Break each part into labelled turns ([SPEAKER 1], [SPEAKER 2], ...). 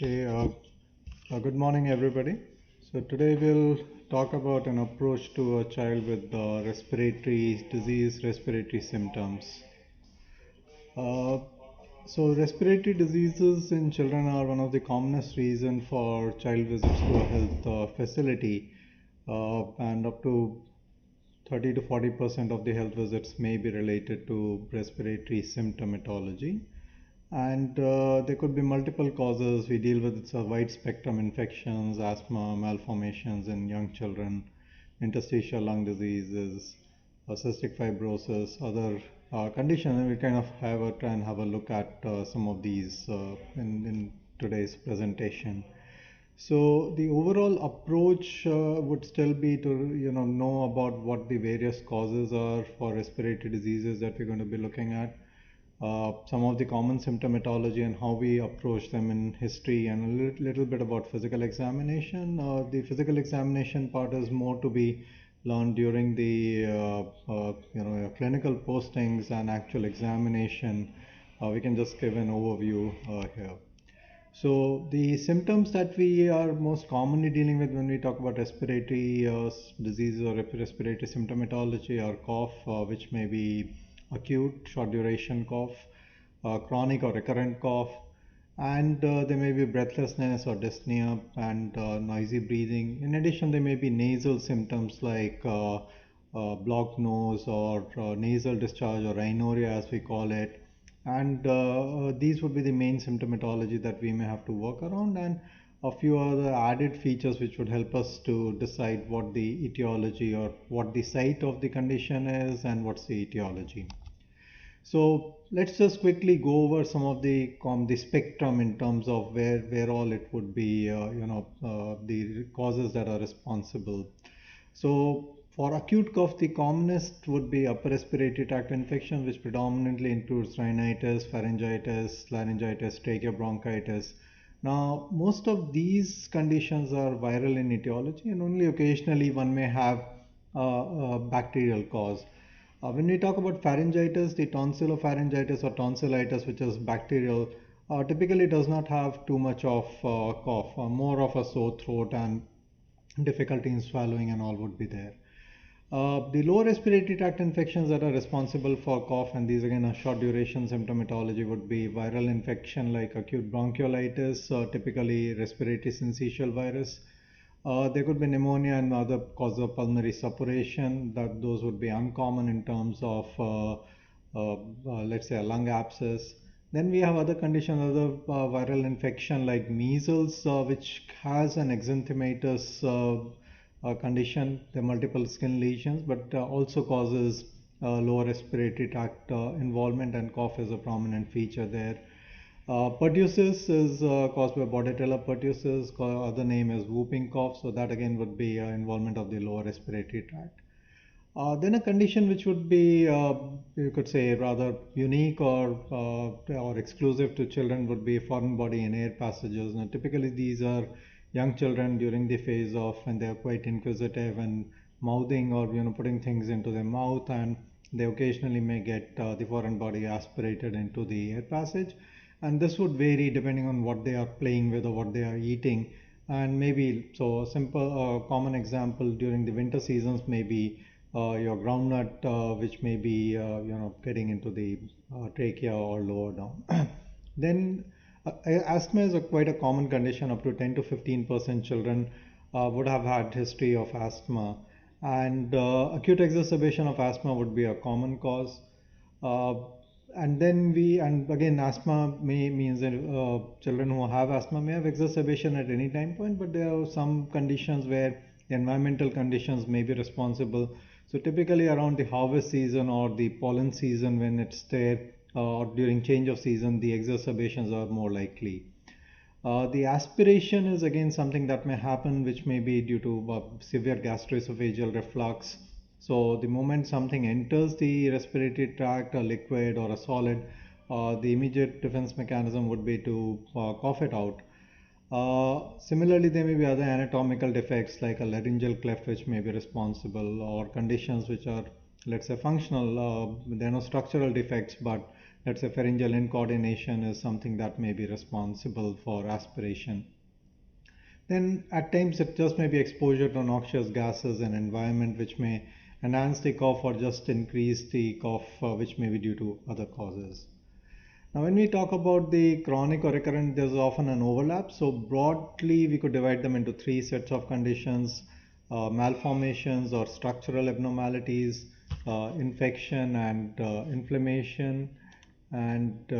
[SPEAKER 1] Okay, good morning, everybody. So today we'll talk about an approach to a child with respiratory disease, respiratory symptoms. Uh, so respiratory diseases in children are one of the commonest reason for child visits to a health facility, and up to 30 to 40% of the health visits may be related to respiratory symptomatology. And there could be multiple causes. We deal with wide spectrum infections, asthma, malformations in young children, interstitial lung diseases, cystic fibrosis, other conditions. And we kind of try and have a look at some of these in today's presentation. So the overall approach would still be to know about what the various causes are for respiratory diseases that we're going to be looking at, some of the common symptomatology and how we approach them in history, and a little bit about physical examination. The physical examination part is more to be learned during the clinical postings and actual examination. We can just give an overview here. So the symptoms that we are most commonly dealing with when we talk about respiratory diseases or respiratory symptomatology are cough, which may be acute, short duration cough, chronic or recurrent cough, and there may be breathlessness or dyspnea and noisy breathing. In addition, there may be nasal symptoms like blocked nose or nasal discharge or rhinorrhea as we call it, and these would be the main symptomatology that we may have to work around, and a few other added features which would help us to decide what the etiology or what the site of the condition is and what's the etiology. So let's just quickly go over some of the spectrum in terms of where all it would be, the causes that are responsible. So for acute cough, the commonest would be upper respiratory tract infection, which predominantly includes rhinitis, pharyngitis, laryngitis, tracheobronchitis. Now, most of these conditions are viral in etiology, and only occasionally one may have a bacterial cause. When we talk about pharyngitis, the tonsillopharyngitis or tonsillitis, which is bacterial, typically does not have too much of cough, more of a sore throat and difficulty in swallowing and all would be there. The lower respiratory tract infections that are responsible for cough, and these again are short duration symptomatology, would be viral infection like acute bronchiolitis, typically respiratory syncytial virus. There could be pneumonia and other causes of pulmonary suppuration. Those would be uncommon in terms of, let's say, a lung abscess. Then we have other conditions, other viral infection like measles, which has an exanthematous condition. There are multiple skin lesions, but also causes lower respiratory tract involvement, and cough is a prominent feature there. Pertussis is caused by Bordetella pertussis, other name is whooping cough, so that again would be involvement of the lower respiratory tract. Then a condition which would be, you could say, rather unique or exclusive to children would be foreign body and air passages. Now, typically these are young children during the phase of when they are quite inquisitive and mouthing or putting things into their mouth, and they occasionally may get the foreign body aspirated into the air passage, and this would vary depending on what they are playing with or what they are eating. And maybe so a simple common example during the winter seasons may be your groundnut, which may be getting into the trachea or lower down. Then asthma is quite a common condition. Up to 10 to 15% children would have had history of asthma, and acute exacerbation of asthma would be a common cause. Uh, and again, asthma may means that children who have asthma may have exacerbation at any time point, but there are some conditions where the environmental conditions may be responsible. So typically around the harvest season or the pollen season, when it's there, or during change of season, the exacerbations are more likely. The aspiration is again something that may happen, which may be due to severe gastroesophageal reflux. So the moment something enters the respiratory tract, a liquid or a solid, the immediate defense mechanism would be to cough it out. Similarly, there may be other anatomical defects like a laryngeal cleft which may be responsible, or conditions which are, let's say, functional. There are no structural defects, but let's say pharyngeal incoordination is something that may be responsible for aspiration. Then at times it just may be exposure to noxious gases and environment which may enhance the cough or just increase the cough, which may be due to other causes. Now, when we talk about the chronic or recurrent, there's often an overlap. So broadly, we could divide them into three sets of conditions: malformations or structural abnormalities, infection and inflammation, and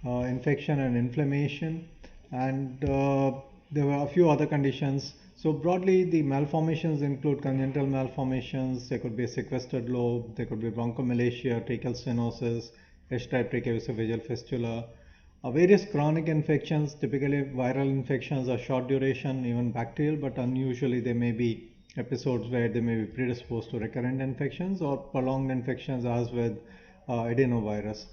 [SPEAKER 1] infection and inflammation, and there were a few other conditions. So broadly, the malformations include congenital malformations. There could be a sequestered lobe, there could be bronchomalacia, tracheal stenosis, H-type tracheoesophageal fistula. Various chronic infections, typically viral infections, are short duration, even bacterial, but unusually there may be episodes where they may be predisposed to recurrent infections or prolonged infections, as with adenovirus.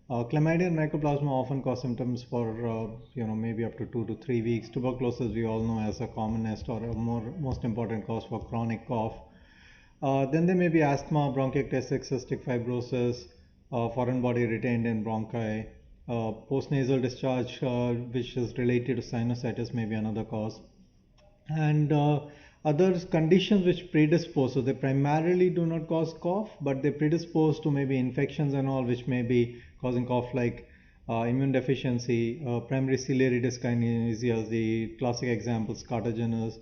[SPEAKER 1] Chlamydia and mycoplasma often cause symptoms for maybe up to 2 to 3 weeks. Tuberculosis, we all know, as a commonest or a most important cause for chronic cough. Then there may be asthma, bronchiectasis, cystic fibrosis, foreign body retained in bronchi, postnasal discharge, which is related to sinusitis, may be another cause, and other conditions which predispose. So they primarily do not cause cough, but they predispose to maybe infections and all, which may be causing cough, like immune deficiency, primary ciliary dyskinesia, the classic examples, carcinogens.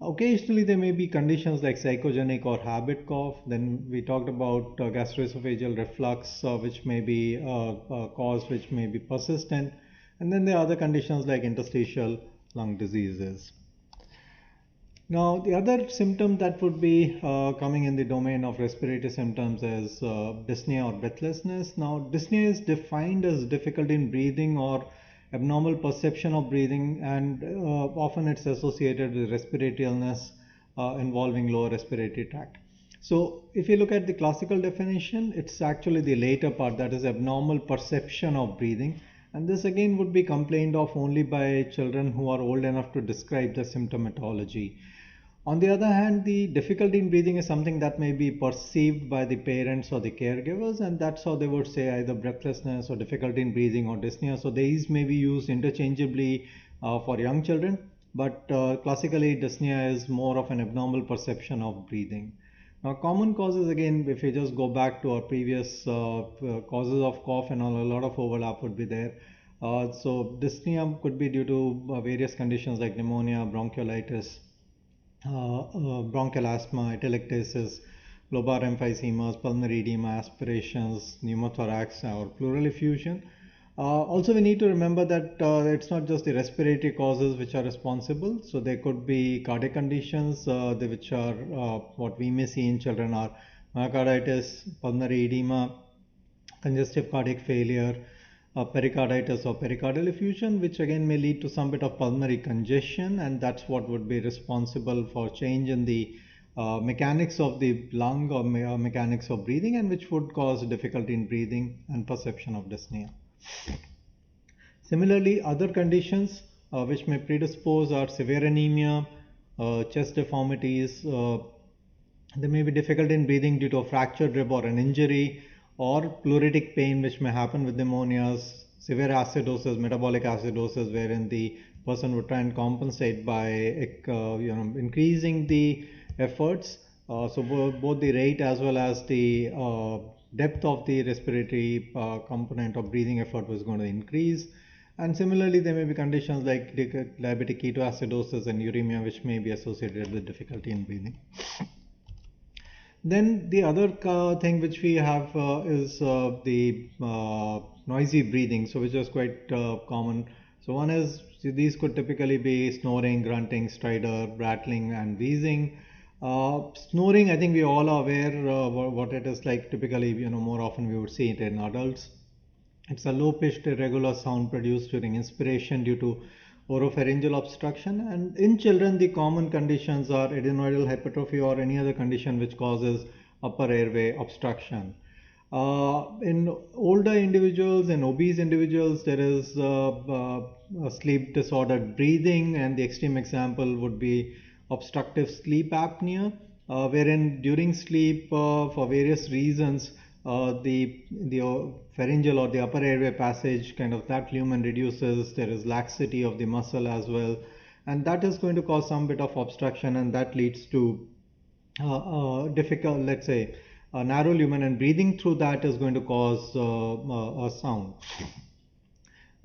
[SPEAKER 1] Occasionally there may be conditions like psychogenic or habit cough. Then we talked about gastroesophageal reflux, which may be a cause which may be persistent. And then there are other conditions like interstitial lung diseases. Now, the other symptom that would be coming in the domain of respiratory symptoms is dyspnea or breathlessness. Now, dyspnea is defined as difficulty in breathing or abnormal perception of breathing, and often it's associated with respiratory illness involving lower respiratory tract. So, if you look at the classical definition, it's actually the later part, that is abnormal perception of breathing. And this again would be complained of only by children who are old enough to describe the symptomatology. On the other hand, the difficulty in breathing is something that may be perceived by the parents or the caregivers, and that's how they would say either breathlessness or difficulty in breathing or dyspnea. So these may be used interchangeably for young children, but classically dyspnea is more of an abnormal perception of breathing. Now, common causes, again, if we just go back to our previous causes of cough and all, a lot of overlap would be there. So dyspnea could be due to various conditions like pneumonia, bronchiolitis, bronchial asthma, atelectasis, lobar emphysemas, pulmonary edema, aspirations, pneumothorax, or pleural effusion. Also, we need to remember that it's not just the respiratory causes which are responsible. So there could be cardiac conditions which are what we may see in children are myocarditis, pulmonary edema, congestive cardiac failure, pericarditis or pericardial effusion, which again may lead to some bit of pulmonary congestion, and that's what would be responsible for change in the mechanics of the lung or mechanics of breathing, and which would cause difficulty in breathing and perception of dyspnea. Similarly, other conditions which may predispose are severe anemia, chest deformities, there may be difficulty in breathing due to a fractured rib or an injury, or pleuritic pain which may happen with pneumonias, severe acidosis, metabolic acidosis, wherein the person would try and compensate by increasing the efforts. So both the rate as well as the depth of the respiratory component of breathing effort was going to increase. And similarly, there may be conditions like diabetic ketoacidosis and uremia, which may be associated with difficulty in breathing. Then the other thing which we have is the noisy breathing, so which is quite common. So one is, these could typically be snoring, grunting, stridor, rattling, and wheezing. Snoring, I think we all are aware what it is like. Typically, more often we would see it in adults. It's a low-pitched, irregular sound produced during inspiration due to oropharyngeal obstruction, and in children the common conditions are adenoidal hypertrophy or any other condition which causes upper airway obstruction. In older individuals and obese individuals, there is sleep disordered breathing, and the extreme example would be obstructive sleep apnea, wherein during sleep, for various reasons, the pharyngeal or the upper airway passage, kind of that lumen reduces. There is laxity of the muscle as well, and that is going to cause some bit of obstruction, and that leads to difficult, let's say, a narrow lumen, and breathing through that is going to cause a sound.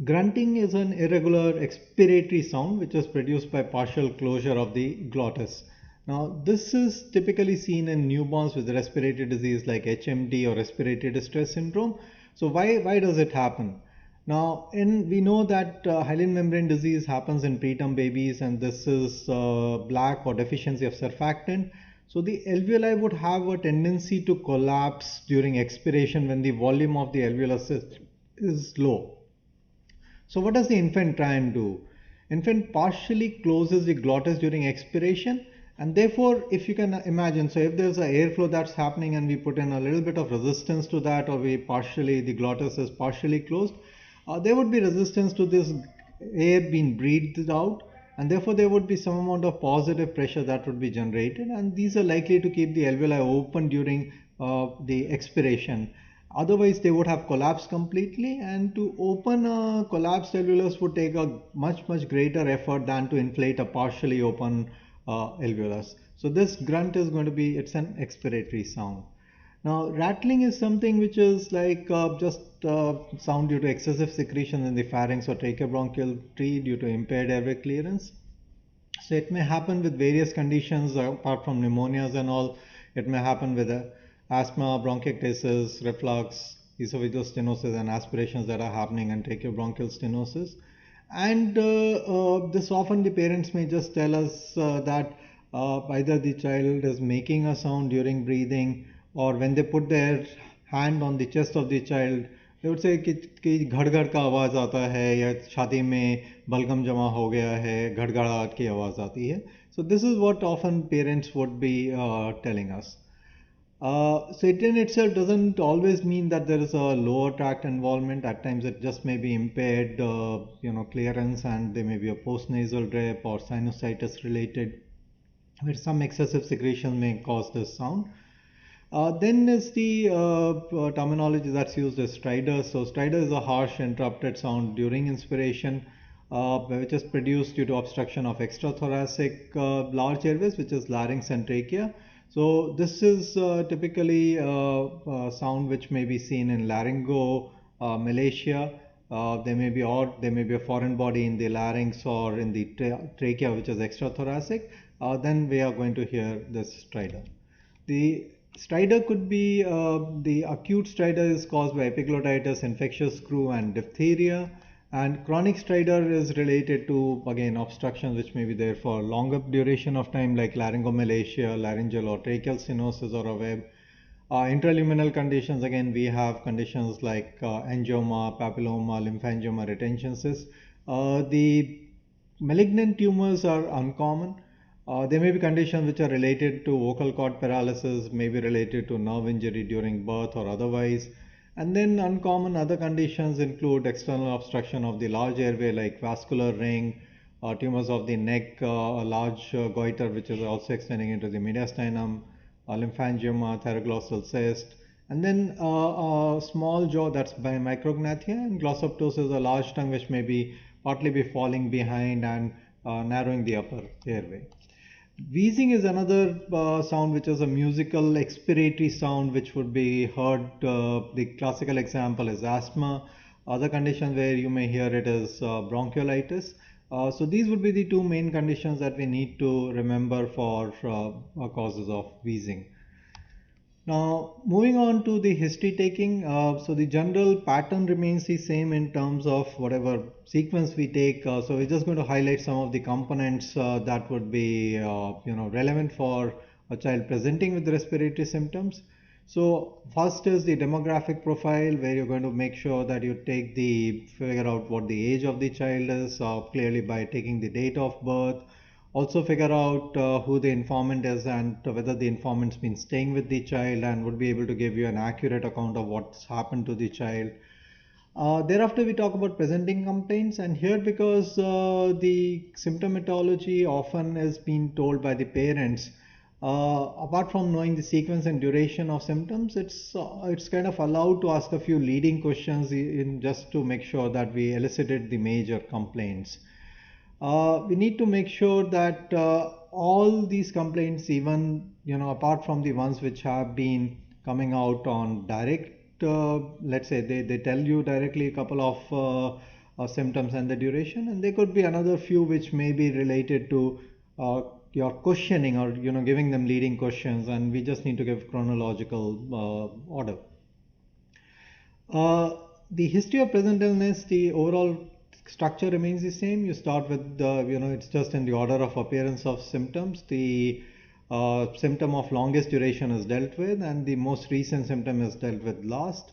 [SPEAKER 1] Grunting is an irregular expiratory sound which is produced by partial closure of the glottis. Now, this is typically seen in newborns with respiratory disease like HMD or respiratory distress syndrome. So why does it happen? Now, we know that hyaline membrane disease happens in preterm babies, and this is black or deficiency of surfactant. So the alveoli would have a tendency to collapse during expiration when the volume of the alveolus is low. So what does the infant try and do? Infant partially closes the glottis during expiration, and therefore, if you can imagine, so if there's an airflow that's happening and we put in a little bit of resistance to that, or the glottis is partially closed, there would be resistance to this air being breathed out, and therefore there would be some amount of positive pressure that would be generated, and these are likely to keep the alveoli open during the expiration. Otherwise, they would have collapsed completely, and to open a collapsed alveolus would take a much greater effort than to inflate a partially open alveolus. So this grunt is going to be, it's an expiratory sound. Now, rattling is something which is like just sound due to excessive secretion in the pharynx or tracheobronchial tree due to impaired airway clearance. So it may happen with various conditions apart from pneumonias and all. It may happen with asthma, bronchiectasis, reflux, esophageal stenosis, and aspirations that are happening, and tracheobronchial stenosis. And this often the parents may just tell us that either the child is making a sound during breathing, or when they put their hand on the chest of the child, they would say कि घड़ का आवाज़ आता है, या छाती में बलगम जमा हो गया है, घड़घड़ाहट की आवाज़ आती है. So this is what often parents would be telling us. So it in itself doesn't always mean that there is a lower tract involvement. At times it just may be impaired clearance, and there may be a postnasal drip or sinusitis related, where some excessive secretion may cause this sound. Then is the terminology that's used as stridor. So stridor is a harsh interrupted sound during inspiration, which is produced due to obstruction of extrathoracic large airways, which is larynx and trachea. So this is typically a sound which may be seen in laryngomalacia. There may be a foreign body in the larynx or in the trachea, which is extrathoracic. Then we are going to hear this stridor. The stridor could be, the acute stridor is caused by epiglottitis, infectious screw, and diphtheria. And chronic stridor is related to, again, obstructions which may be there for longer duration of time, like laryngomalacia, laryngeal or tracheal stenosis, or a web. Intraluminal conditions, again, we have conditions like angioma, papilloma, lymphangioma, retention cysts. The malignant tumors are uncommon. There may be conditions which are related to vocal cord paralysis, may be related to nerve injury during birth or otherwise. And then uncommon other conditions include external obstruction of the large airway like vascular ring, tumors of the neck, a large goiter which is also extending into the mediastinum, lymphangioma, thyroglossal cyst, and then small jaw, that's by micrognathia, and glossoptosis, a large tongue which may be partly be falling behind and narrowing the upper airway. Wheezing is another sound which is a musical expiratory sound which would be heard. The classical example is asthma. Other conditions where you may hear it is bronchiolitis. So these would be the two main conditions that we need to remember for causes of wheezing. Now, moving on to the history taking, so the general pattern remains the same in terms of whatever sequence we take. So we're just going to highlight some of the components that would be relevant for a child presenting with respiratory symptoms. So first is the demographic profile, where you're going to make sure that you figure out what the age of the child is, clearly by taking the date of birth. Also figure out who the informant is and whether the informant's been staying with the child and would be able to give you an accurate account of what's happened to the child. Thereafter, we talk about presenting complaints, and here because the symptomatology often is being told by the parents. Apart from knowing the sequence and duration of symptoms, it's kind of allowed to ask a few leading questions in just to make sure that we elicited the major complaints. We need to make sure that all these complaints, even apart from the ones which have been coming out on direct, let's say they tell you directly a couple of symptoms and the duration, and there could be another few which may be related to your questioning or giving them leading questions, and we just need to give chronological order. Uh, the history of present illness, the overall structure remains the same. You start with it's just in the order of appearance of symptoms. The symptom of longest duration is dealt with, and the most recent symptom is dealt with last.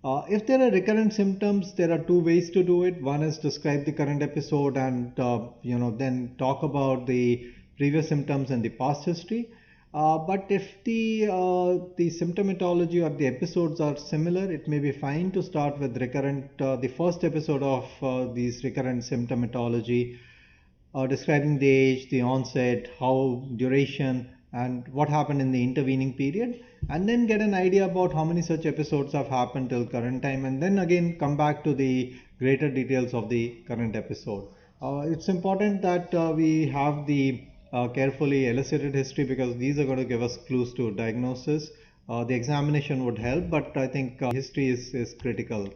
[SPEAKER 1] If there are recurrent symptoms, there are two ways to do it. One is describe the current episode and then talk about the previous symptoms and the past history. But if the symptomatology or the episodes are similar, it may be fine to start with recurrent, the first episode of these recurrent symptomatology, describing the age, the onset, how duration, and what happened in the intervening period, and then get an idea about how many such episodes have happened till current time, and then again come back to the greater details of the current episode. It's important that we have the carefully elicited history, because these are going to give us clues to diagnosis. The examination would help, but I think history is critical.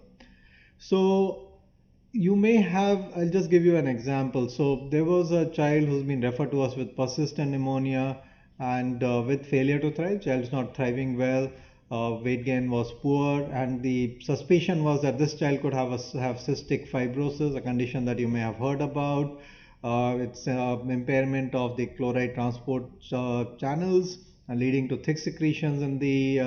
[SPEAKER 1] So you may have, I'll just give you an example. So there was a child who's been referred to us with persistent pneumonia and with failure to thrive. Child's not thriving well. Weight gain was poor, and the suspicion was that this child could have cystic fibrosis, a condition that you may have heard about. It's impairment of the chloride transport channels, leading to thick secretions in the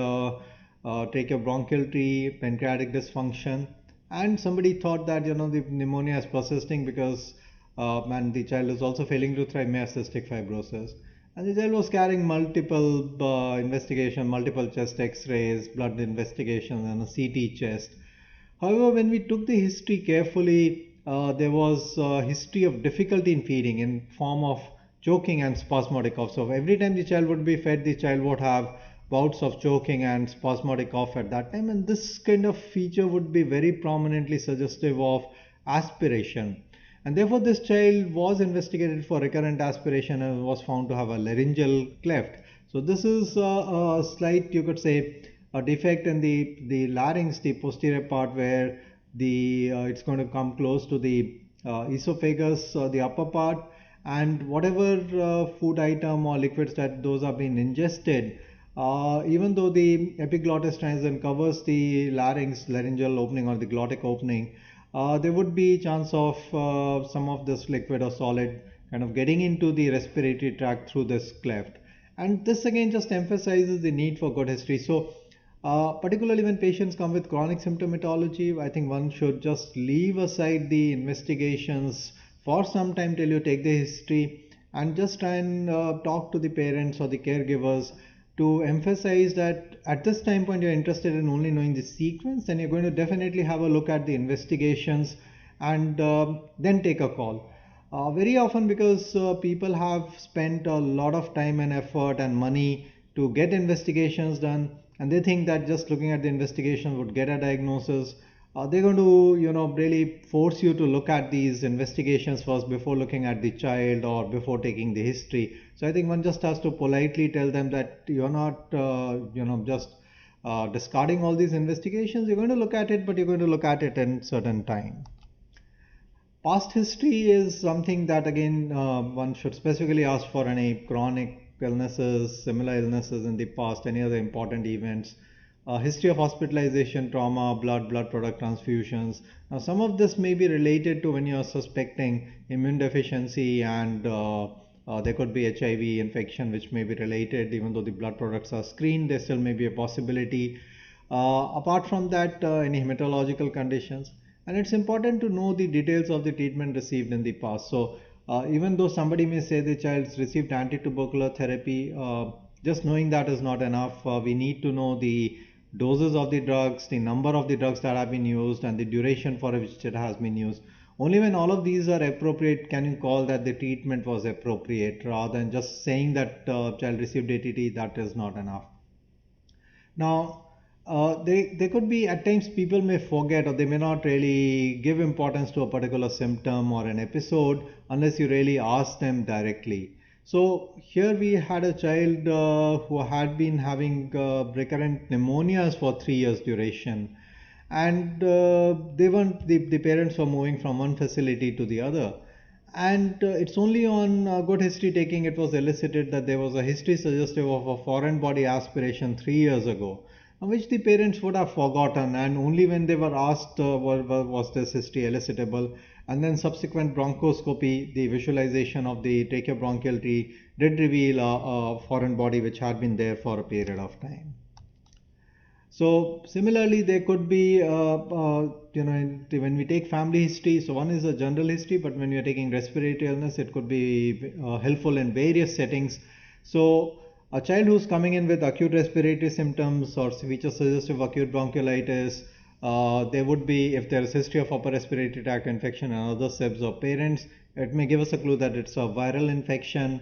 [SPEAKER 1] tracheobronchial tree, pancreatic dysfunction. And somebody thought that the pneumonia is persisting because and the child is also failing to thrive, may have cystic fibrosis. And the child was carrying multiple investigation, multiple chest x-rays, blood investigations, and a CT chest. However, when we took the history carefully, there was a history of difficulty in feeding in form of choking and spasmodic cough. So every time the child would be fed, the child would have bouts of choking and spasmodic cough at that time, and this kind of feature would be very prominently suggestive of aspiration. And therefore this child was investigated for recurrent aspiration and was found to have a laryngeal cleft. So this is a slight, you could say, a defect in the larynx, the posterior part, where the it's going to come close to the esophagus, the upper part, and whatever food item or liquids that those are being ingested, even though the epiglottis transient covers the laryngeal opening or the glottic opening, there would be chance of some of this liquid or solid kind of getting into the respiratory tract through this cleft. And this again just emphasizes the need for good history. So particularly when patients come with chronic symptomatology, I think one should just leave aside the investigations for some time till you take the history, and just try and talk to the parents or the caregivers to emphasize that at this time point you're interested in only knowing the sequence, then you're going to definitely have a look at the investigations and then take a call. Very often, because people have spent a lot of time and effort and money to get investigations done, and they think that just looking at the investigation would get a diagnosis, they're going to really force you to look at these investigations first before looking at the child or before taking the history. So I think one just has to politely tell them that you're not just discarding all these investigations. You're going to look at it, but you're going to look at it in certain time. Past history is something that again one should specifically ask for any chronic illnesses, similar illnesses in the past, any other important events. History of hospitalization, trauma, blood product transfusions. Now some of this may be related to when you are suspecting immune deficiency, and there could be HIV infection which may be related. Even though the blood products are screened, there still may be a possibility. Apart from that, any hematological conditions. And it's important to know the details of the treatment received in the past. So even though somebody may say the child's received anti-tubercular therapy, just knowing that is not enough. We need to know the doses of the drugs, the number of the drugs that have been used, and the duration for which it has been used. Only when all of these are appropriate can you call that the treatment was appropriate, rather than just saying that child received ATT. That is not enough. Now, they could be at times people may forget or they may not really give importance to a particular symptom or an episode unless you really ask them directly. So here we had a child who had been having recurrent pneumonias for 3 years duration, and the parents were moving from one facility to the other, and it's only on good history taking it was elicited that there was a history suggestive of a foreign body aspiration 3 years ago, which the parents would have forgotten, and only when they were asked was this history elicitable, and then subsequent bronchoscopy, the visualization of the tracheobronchial tree did reveal a foreign body which had been there for a period of time. So similarly, there could be, when we take family history, so one is a general history, but when you're taking respiratory illness, it could be helpful in various settings. So a child who's coming in with acute respiratory symptoms or feature suggestive acute bronchiolitis, there would be, if there is history of upper respiratory tract infection and other SIBs or parents, it may give us a clue that it's a viral infection.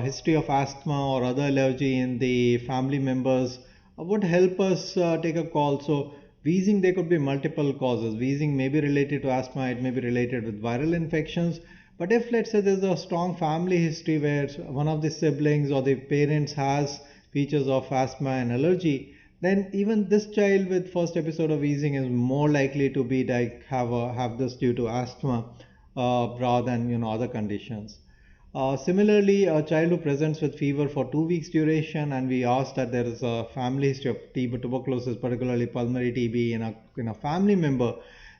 [SPEAKER 1] History of asthma or other allergy in the family members would help us take a call. So wheezing, there could be multiple causes. Wheezing may be related to asthma, it may be related with viral infections. But if let's say there's a strong family history where one of the siblings or the parents has features of asthma and allergy, then even this child with first episode of wheezing is more likely to be like have this due to asthma rather than other conditions. Similarly, a child who presents with fever for 2 weeks duration, and we ask that there is a family history of TB, tuberculosis, particularly pulmonary TB in a family member,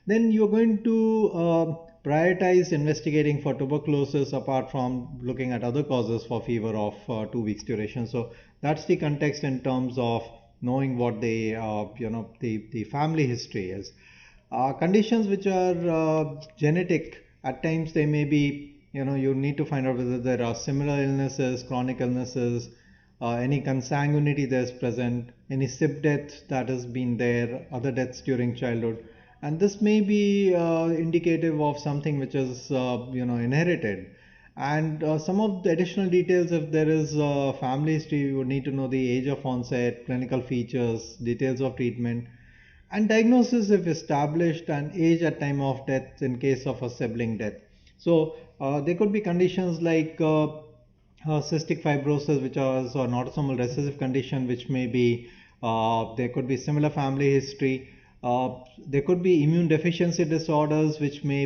[SPEAKER 1] then you're going to prioritize investigating for tuberculosis apart from looking at other causes for fever of 2 weeks duration. So that's the context in terms of knowing what the family history is. Conditions which are genetic, at times they may be, you need to find out whether there are similar illnesses, chronic illnesses, any consanguinity that's present, any SIP death that has been there, other deaths during childhood. And this may be indicative of something which is, inherited. And some of the additional details, if there is family history, you would need to know the age of onset, clinical features, details of treatment, and diagnosis if established, and age at time of death in case of a sibling death. So there could be conditions like cystic fibrosis, which is an autosomal recessive condition, which may be, there could be similar family history. There could be immune deficiency disorders, which may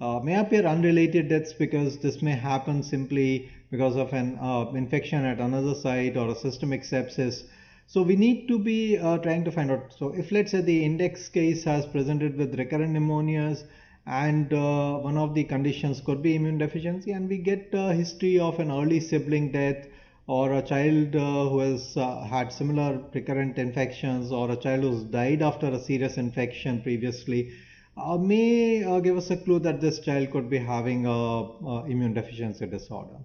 [SPEAKER 1] appear unrelated deaths, because this may happen simply because of an infection at another site or a systemic sepsis. So we need to be trying to find out. So if let's say the index case has presented with recurrent pneumonias, and one of the conditions could be immune deficiency, and we get a history of an early sibling death, or a child who has had similar recurrent infections, or a child who's died after a serious infection previously, may give us a clue that this child could be having a immune deficiency disorder.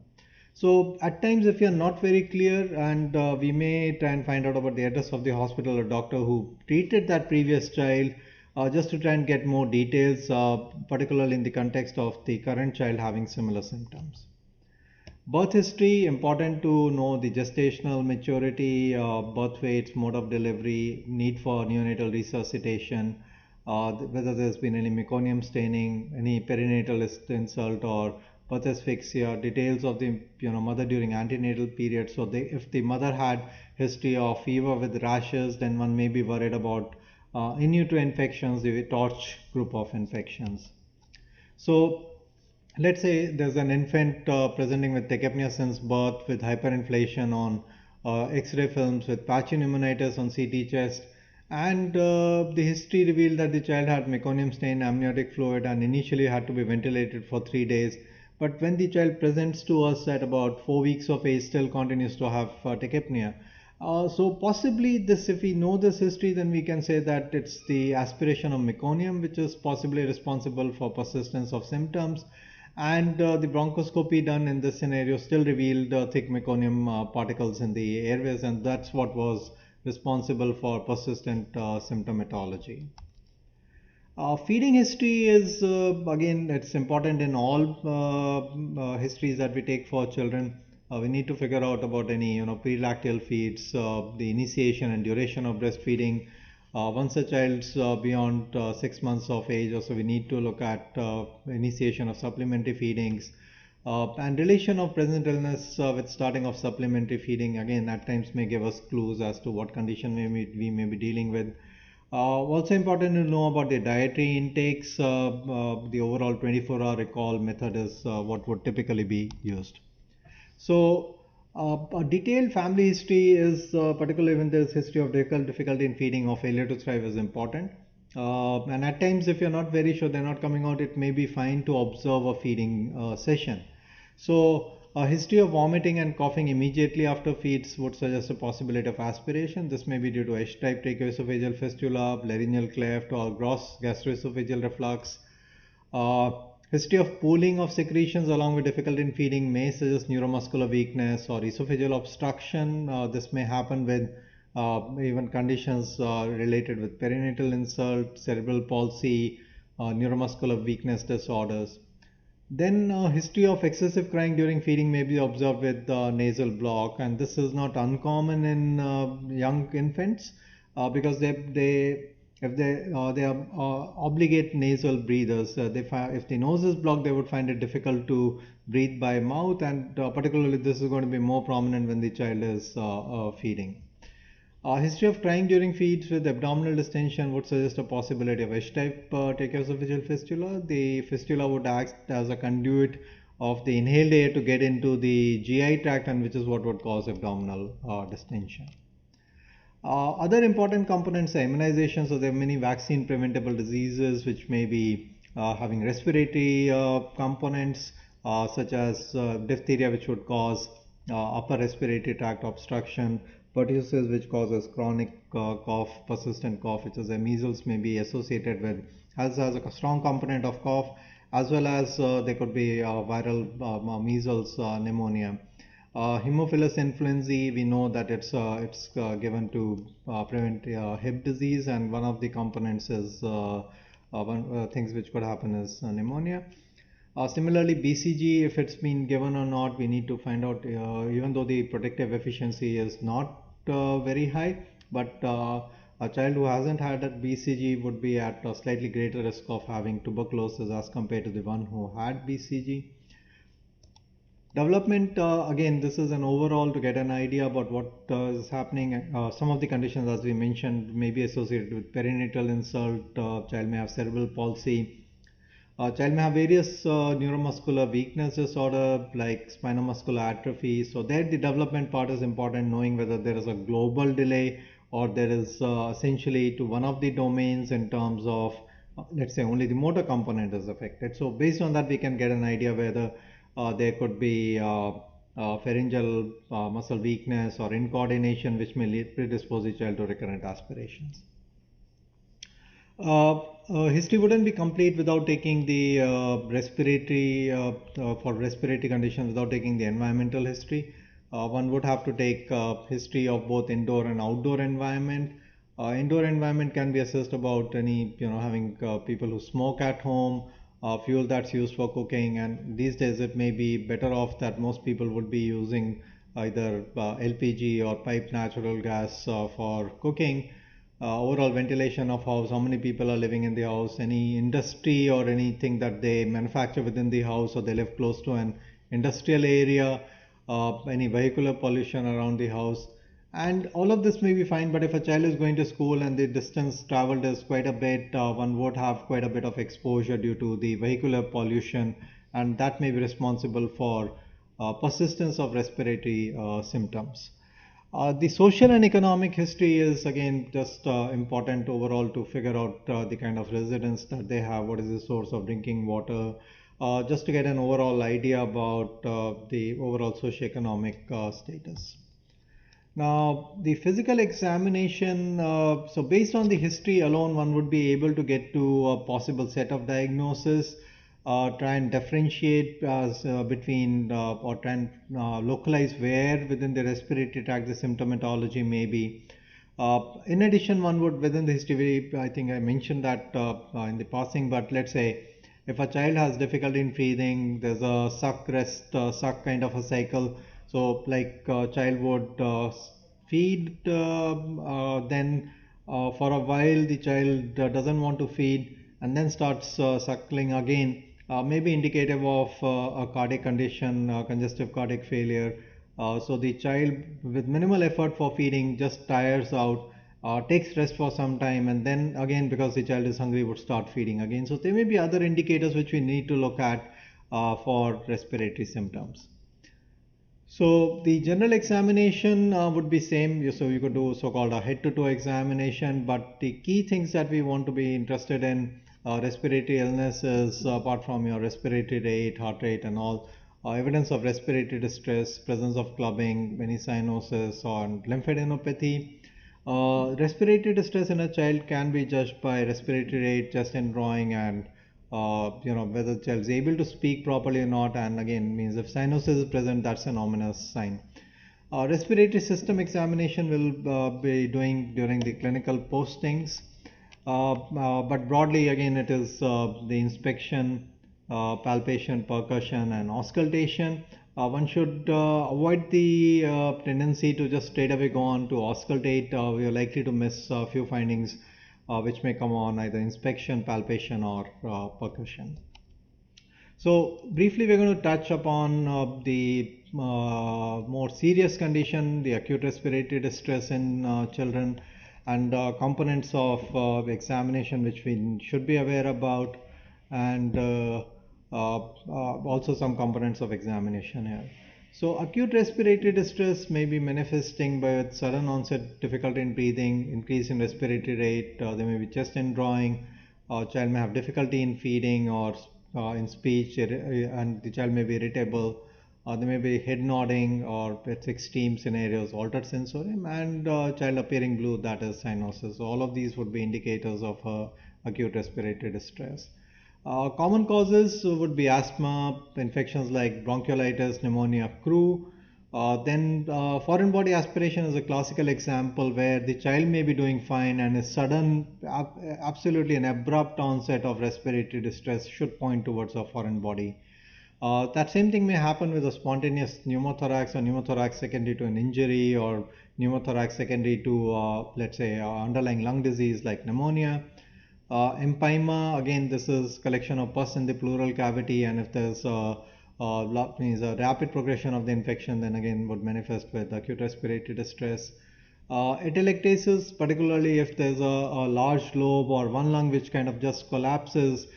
[SPEAKER 1] So at times, if you're not very clear, and we may try and find out about the address of the hospital or doctor who treated that previous child, just to try and get more details, particularly in the context of the current child having similar symptoms. Birth history, important to know the gestational maturity, birth weights, mode of delivery, need for neonatal resuscitation, whether there's been any meconium staining, any perinatal insult or birth asphyxia, details of the mother during antenatal period. So if the mother had history of fever with rashes, then one may be worried about in utero infections, the torch group of infections. So let's say there's an infant presenting with tachypnea since birth, with hyperinflation on X-ray films, with patchy pneumonitis on CT chest, and the history revealed that the child had meconium stain, amniotic fluid, and initially had to be ventilated for 3 days. But when the child presents to us at about 4 weeks of age, still continues to have tachypnea. So possibly this, if we know this history, then we can say that it's the aspiration of meconium which is possibly responsible for persistence of symptoms. And the bronchoscopy done in this scenario still revealed thick meconium particles in the airways, and that's what was responsible for persistent symptomatology. Feeding history is again, it's important in all histories that we take for children. We need to figure out about any pre-lactal feeds, the initiation and duration of breastfeeding. Once a child's beyond 6 months of age, also we need to look at initiation of supplementary feedings. And relation of present illness with starting of supplementary feeding, again at times may give us clues as to what condition we may be dealing with. Also important to know about the dietary intakes. The overall 24-hour recall method is what would typically be used. So a detailed family history is particularly when there is history of difficulty in feeding or failure to thrive is important. And at times if you're not very sure they're not coming out, it may be fine to observe a feeding session. So a history of vomiting and coughing immediately after feeds would suggest a possibility of aspiration. This may be due to H-type tracheoesophageal fistula, laryngeal cleft, or gross gastroesophageal reflux. History of pooling of secretions along with difficulty in feeding may suggest neuromuscular weakness or esophageal obstruction. This may happen with even conditions related with perinatal insult, cerebral palsy, neuromuscular weakness disorders. Then history of excessive crying during feeding may be observed with nasal block, and this is not uncommon in young infants because they are obligate nasal breathers. If the nose is blocked, they would find it difficult to breathe by mouth, and particularly this is going to be more prominent when the child is feeding. History of crying during feeds with abdominal distension would suggest a possibility of H-type tracheoesophageal fistula. The fistula would act as a conduit of the inhaled air to get into the GI tract, and which is what would cause abdominal distension. Other important components are immunization. So there are many vaccine preventable diseases which may be having respiratory components such as diphtheria, which would cause upper respiratory tract obstruction, pertussis, which causes chronic cough, persistent cough, which is measles, may be associated with, has a strong component of cough, as well as there could be viral measles pneumonia. Haemophilus influenzae, we know that it's given to prevent hip disease, and one of the components is things which could happen is pneumonia. Similarly, BCG, if it's been given or not, we need to find out, even though the protective efficiency is not very high, but a child who hasn't had that BCG would be at a slightly greater risk of having tuberculosis as compared to the one who had BCG. Development, again, this is an overall to get an idea about what is happening. Some of the conditions, as we mentioned, may be associated with perinatal insult. Child may have cerebral palsy. Child may have various neuromuscular weakness disorder like spinomuscular atrophy. So there the development part is important, knowing whether there is a global delay or there is essentially to one of the domains in terms of, let's say, only the motor component is affected. So based on that we can get an idea whether there could be pharyngeal muscle weakness or incoordination which may predispose the child to recurrent aspirations. History wouldn't be complete without taking the respiratory for respiratory conditions, without taking the environmental history. One would have to take history of both indoor and outdoor environment. Indoor environment can be assessed about any having people who smoke at home, fuel that's used for cooking, and these days it may be better off that most people would be using either LPG or piped natural gas for cooking. Overall ventilation of house, how many people are living in the house, any industry or anything that they manufacture within the house, or they live close to an industrial area, any vehicular pollution around the house, and all of this may be fine. But if a child is going to school and the distance traveled is quite a bit, one would have quite a bit of exposure due to the vehicular pollution, and that may be responsible for persistence of respiratory symptoms. The social and economic history is again just important overall to figure out the kind of residence that they have, what is the source of drinking water, just to get an overall idea about the overall socioeconomic status. Now, the physical examination, so based on the history alone, one would be able to get to a possible set of diagnosis, try and differentiate between or try and localize where within the respiratory tract the symptomatology may be. In addition, one would within the history, I think I mentioned that in the passing, but let's say if a child has difficulty in breathing, there's a suck rest suck kind of a cycle. So like child would feed, then for a while the child doesn't want to feed and then starts suckling again, may be indicative of a cardiac condition, congestive cardiac failure. So the child with minimal effort for feeding just tires out, takes rest for some time, and then again because the child is hungry would start feeding again. So there may be other indicators which we need to look at for respiratory symptoms. So the general examination would be same. So you could do so-called a head-to-toe examination, but the key things that we want to be interested in respiratory illness is apart from your respiratory rate, heart rate, and all, evidence of respiratory distress, presence of clubbing, many cyanosis, or lymphadenopathy. Respiratory distress in a child can be judged by respiratory rate, chest and drawing, and whether the child is able to speak properly or not. And again, means if cyanosis is present, that's an ominous sign. Respiratory system examination will be doing during the clinical postings, but broadly again it is the inspection, palpation, percussion, and auscultation. One should avoid the tendency to just straight away go on to auscultate. We are likely to miss a few findings which may come on either inspection, palpation, or percussion. So briefly we're going to touch upon the more serious condition, the acute respiratory distress in children, and components of examination which we should be aware about, and also some components of examination here. So acute respiratory distress may be manifesting by sudden onset difficulty in breathing, increase in respiratory rate, there may be chest indrawing, child may have difficulty in feeding or in speech, and the child may be irritable, there may be head nodding or at extreme scenarios, altered sensorium, and child appearing blue, that is cyanosis. So all of these would be indicators of acute respiratory distress. Common causes would be asthma, infections like bronchiolitis, pneumonia, croup. Then foreign body aspiration is a classical example where the child may be doing fine and a sudden, absolutely an abrupt onset of respiratory distress should point towards a foreign body. That same thing may happen with a spontaneous pneumothorax or pneumothorax secondary to an injury, or pneumothorax secondary to, let's say, underlying lung disease like pneumonia. Empyema, again, this is collection of pus in the pleural cavity, and if there's means a rapid progression of the infection, then again would manifest with acute respiratory distress. Atelectasis, particularly if there's a large lobe or one lung which kind of just collapses,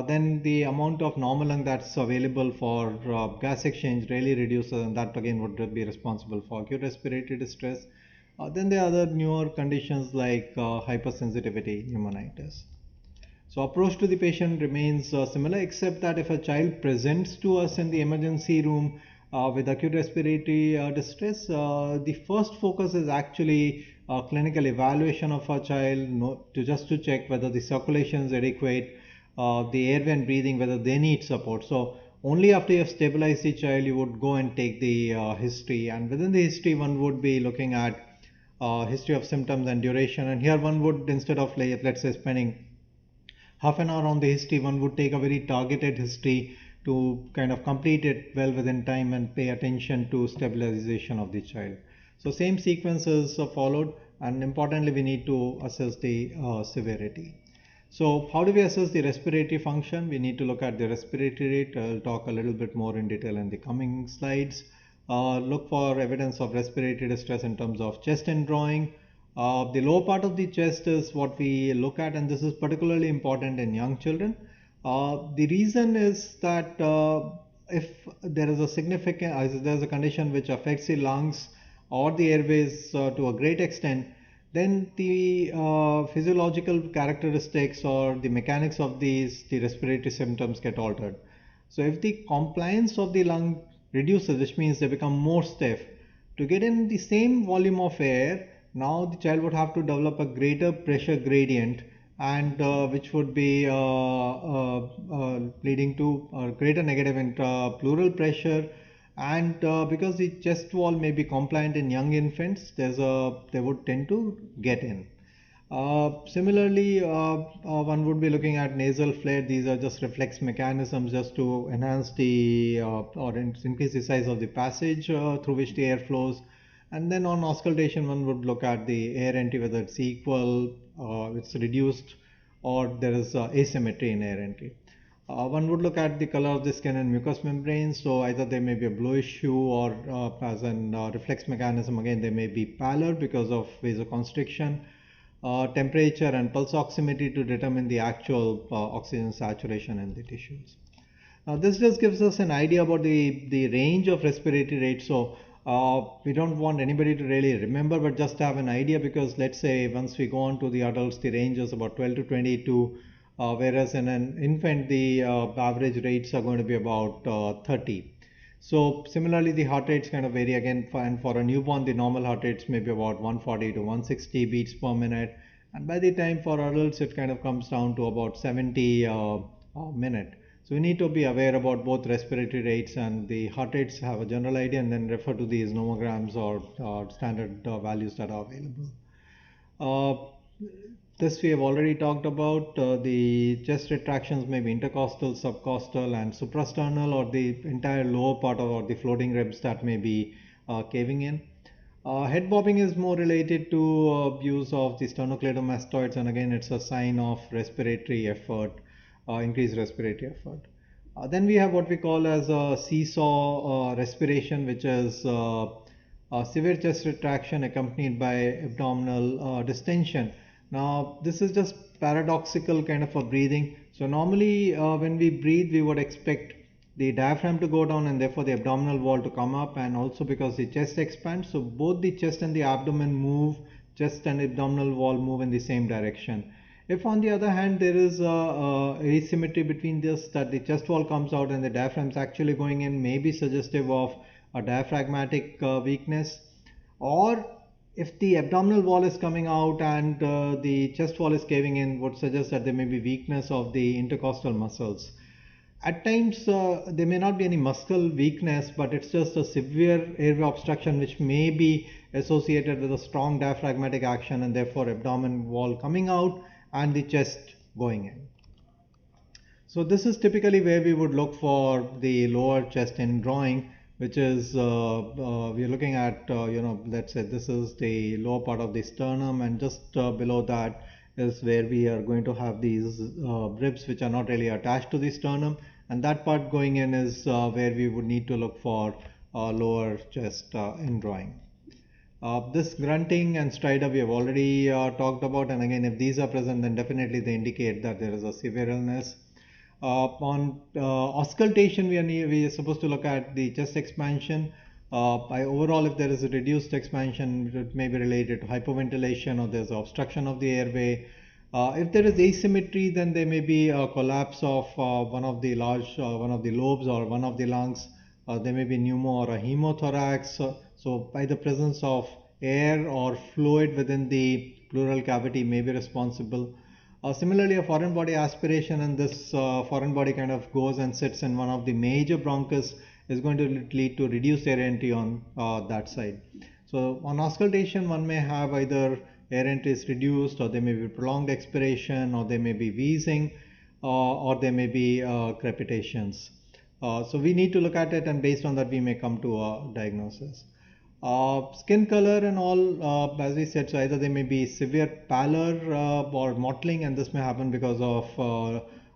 [SPEAKER 1] then the amount of normal lung that's available for gas exchange really reduces, and that again would be responsible for acute respiratory distress. Then there are other newer conditions like hypersensitivity pneumonitis. So approach to the patient remains similar, except that if a child presents to us in the emergency room with acute respiratory distress, the first focus is actually clinical evaluation of a child, just to check whether the circulation is adequate, the airway and breathing, whether they need support. So only after you have stabilized the child, you would go and take the history, and within the history one would be looking at history of symptoms and duration. And here one would, instead of let's say spending half an hour on the history, one would take a very targeted history to kind of complete it well within time and pay attention to stabilization of the child. So same sequence is followed, and importantly we need to assess the severity. So how do we assess the respiratory function? We need to look at the respiratory rate. I'll talk a little bit more in detail in the coming slides. Look for evidence of respiratory distress in terms of chest indrawing. The lower part of the chest is what we look at, and this is particularly important in young children. The reason is that if there is a significant, there's a condition which affects the lungs or the airways to a great extent, then the physiological characteristics or the mechanics of the respiratory symptoms get altered. So if the compliance of the lung reduces, which means they become more stiff, to get in the same volume of air, now the child would have to develop a greater pressure gradient, and which would be leading to greater negative intrapleural pressure, And because the chest wall may be compliant in young infants, they would tend to get in. Similarly, one would be looking at nasal flare. These are just reflex mechanisms just to enhance the or increase the size of the passage through which the air flows. And then on auscultation, one would look at the air entry, whether it's equal, it's reduced, or there is asymmetry in air entry. One would look at the color of the skin and mucous membranes. So either they may be a bluish hue, or as an reflex mechanism, again, they may be pallor because of vasoconstriction. Temperature and pulse oximetry to determine the actual oxygen saturation in the tissues. Now this just gives us an idea about the range of respiratory rates. So we don't want anybody to really remember, but just have an idea, because let's say once we go on to the adults, the range is about 12 to 22, whereas in an infant the average rates are going to be about 30. So similarly, the heart rates kind of vary again, and for a newborn, the normal heart rates may be about 140 to 160 beats per minute, and by the time for adults, it kind of comes down to about 70 a minute. So we need to be aware about both respiratory rates and the heart rates, have a general idea, and then refer to these nomograms or standard values that are available. This we have already talked about. The chest retractions may be intercostal, subcostal, and suprasternal, or the entire lower part of, or the floating ribs that may be caving in. Head bobbing is more related to use of the sternocleidomastoids, and again it's a sign of respiratory effort, increased respiratory effort. Then we have what we call as a seesaw respiration, which is severe chest retraction accompanied by abdominal distension. Now this is just paradoxical kind of a breathing. So normally when we breathe, we would expect the diaphragm to go down and therefore the abdominal wall to come up, and also because the chest expands, so both the chest and the abdomen move, chest and abdominal wall move in the same direction. If on the other hand there is a asymmetry between this, that the chest wall comes out and the diaphragm is actually going in, may be suggestive of a diaphragmatic weakness. Or if the abdominal wall is coming out and the chest wall is caving in, would suggest that there may be weakness of the intercostal muscles. At times there may not be any muscle weakness, but it's just a severe airway obstruction which may be associated with a strong diaphragmatic action, and therefore abdomen wall coming out and the chest going in. So this is typically where we would look for the lower chest in drawing, which is we are looking at let's say this is the lower part of the sternum, and just below that is where we are going to have these ribs which are not really attached to the sternum, and that part going in is where we would need to look for lower chest in drawing. This grunting and stridor we have already talked about, and again if these are present, then definitely they indicate that there is a severe illness. On auscultation, we are supposed to look at the chest expansion. By overall, if there is a reduced expansion, it may be related to hypoventilation, or there's obstruction of the airway. If there is asymmetry, then there may be a collapse of one of the lobes or one of the lungs. There may be pneumo or a hemothorax. So by the presence of air or fluid within the pleural cavity may be responsible. Similarly, a foreign body aspiration, and this foreign body kind of goes and sits in one of the major bronchus, is going to lead to reduced air entry on that side. So on auscultation, one may have either air entry is reduced, or there may be prolonged expiration, or there may be wheezing, or there may be crepitations. So we need to look at it, and based on that we may come to a diagnosis. Skin color and all, as we said, so either there may be severe pallor or mottling, and this may happen because of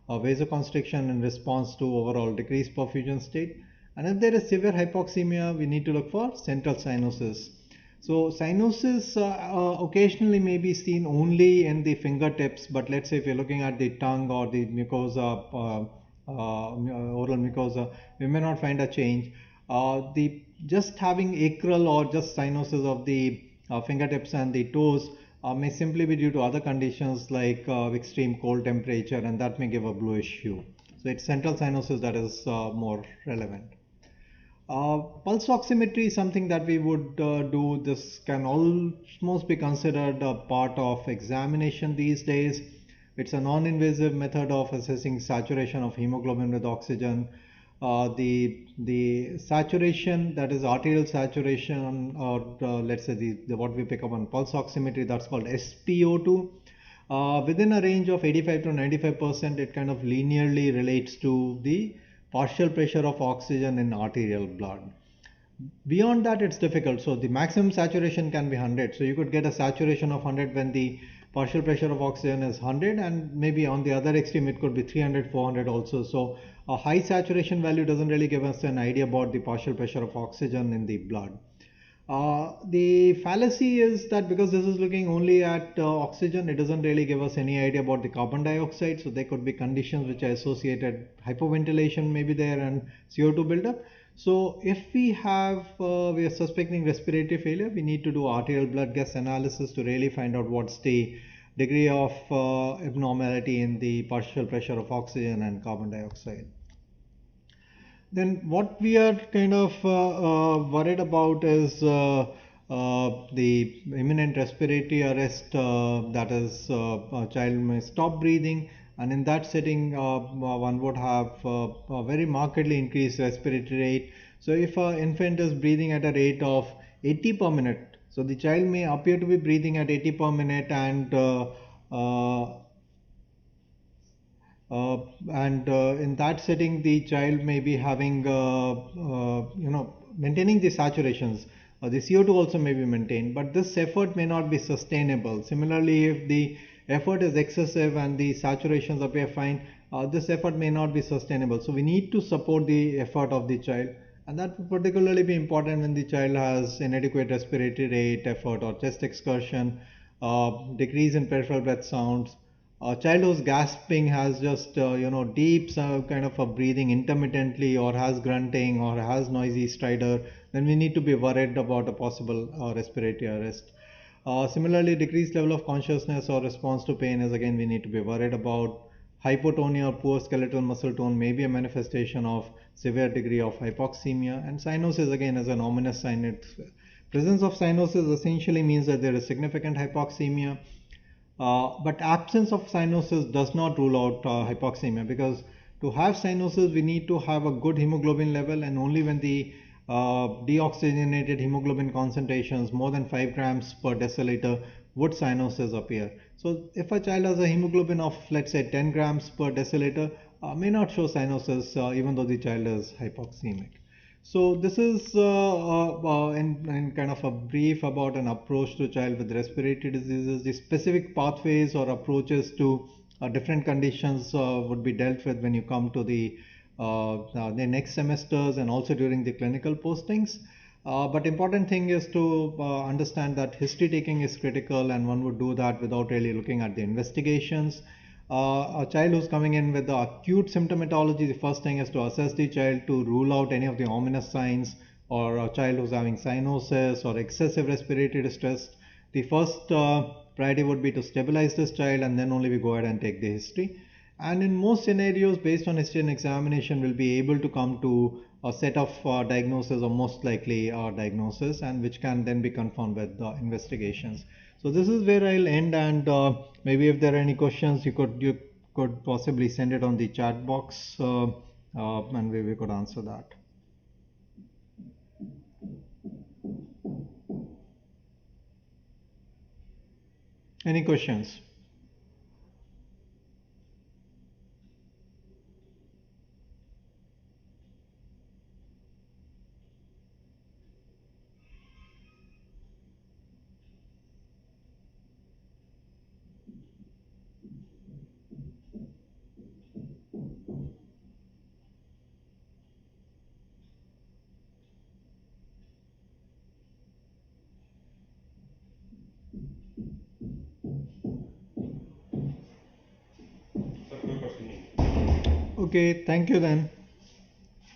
[SPEAKER 1] vasoconstriction in response to overall decreased perfusion state. And if there is severe hypoxemia, we need to look for central cyanosis. So cyanosis occasionally may be seen only in the fingertips, but let's say if you're looking at the tongue or the mucosa, oral mucosa, we may not find a change. Just having acral or just cyanosis of the fingertips and the toes may simply be due to other conditions like extreme cold temperature, and that may give a bluish hue. So it's central cyanosis that is more relevant. Pulse oximetry is something that we would do. This can almost be considered a part of examination these days. It's a non-invasive method of assessing saturation of hemoglobin with oxygen. the saturation, that is arterial saturation, or let's say the what we pick up on pulse oximetry, that's called SpO2. Within a range of 85 to 95%, it kind of linearly relates to the partial pressure of oxygen in arterial blood. Beyond that, it's difficult. So the maximum saturation can be 100. So you could get a saturation of 100 when the partial pressure of oxygen is 100, and maybe on the other extreme it could be 300, 400 also. So a high saturation value doesn't really give us an idea about the partial pressure of oxygen in the blood. The fallacy is that because this is looking only at oxygen, it doesn't really give us any idea about the carbon dioxide. So there could be conditions which are associated, hypoventilation maybe there, and CO2 buildup. So if we are suspecting respiratory failure, we need to do arterial blood gas analysis to really find out what's the degree of abnormality in the partial pressure of oxygen and carbon dioxide. Then what we are kind of worried about is the imminent respiratory arrest, that is a child may stop breathing, and in that setting one would have a very markedly increased respiratory rate. So if an infant is breathing at a rate of 80 per minute, so the child may appear to be breathing at 80 per minute, and in that setting the child may be having maintaining the saturations. The CO2 also may be maintained, but this effort may not be sustainable. Similarly, if the effort is excessive and the saturations appear fine, this effort may not be sustainable. So we need to support the effort of the child, and that will particularly be important when the child has inadequate respiratory rate, effort, or chest excursion, decrease in peripheral breath sounds. A child who's gasping, has just deep kind of a breathing intermittently, or has grunting, or has noisy stridor, then we need to be worried about a possible respiratory arrest. Similarly, decreased level of consciousness or response to pain is again we need to be worried about. Hypotonia or poor skeletal muscle tone may be a manifestation of severe degree of hypoxemia, and cyanosis again is an ominous sign. Presence of cyanosis essentially means that there is significant hypoxemia. But absence of cyanosis does not rule out hypoxemia, because to have cyanosis we need to have a good hemoglobin level, and only when the deoxygenated hemoglobin concentrations more than 5 grams per deciliter would cyanosis appear. So if a child has a hemoglobin of, let's say, 10 grams per deciliter, may not show cyanosis even though the child is hypoxemic. So this is in kind of a brief about an approach to child with respiratory diseases. The specific pathways or approaches to different conditions would be dealt with when you come to the next semesters, and also during the clinical postings. But important thing is to understand that history taking is critical, and one would do that without really looking at the investigations. A child who's coming in with the acute symptomatology, the first thing is to assess the child to rule out any of the ominous signs, or a child who's having cyanosis or excessive respiratory distress. The first priority would be to stabilize this child, and then only we go ahead and take the history. And in most scenarios, based on history and examination, we'll be able to come to a set of diagnoses, or most likely diagnosis, and which can then be confirmed with investigations. So this is where I'll end, and maybe if there are any questions, you could possibly send it on the chat box, and we could answer that. Any questions? Okay, thank you then.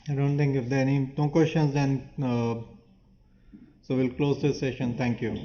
[SPEAKER 1] I don't think if there are no questions, then so we'll close this session. Thank you.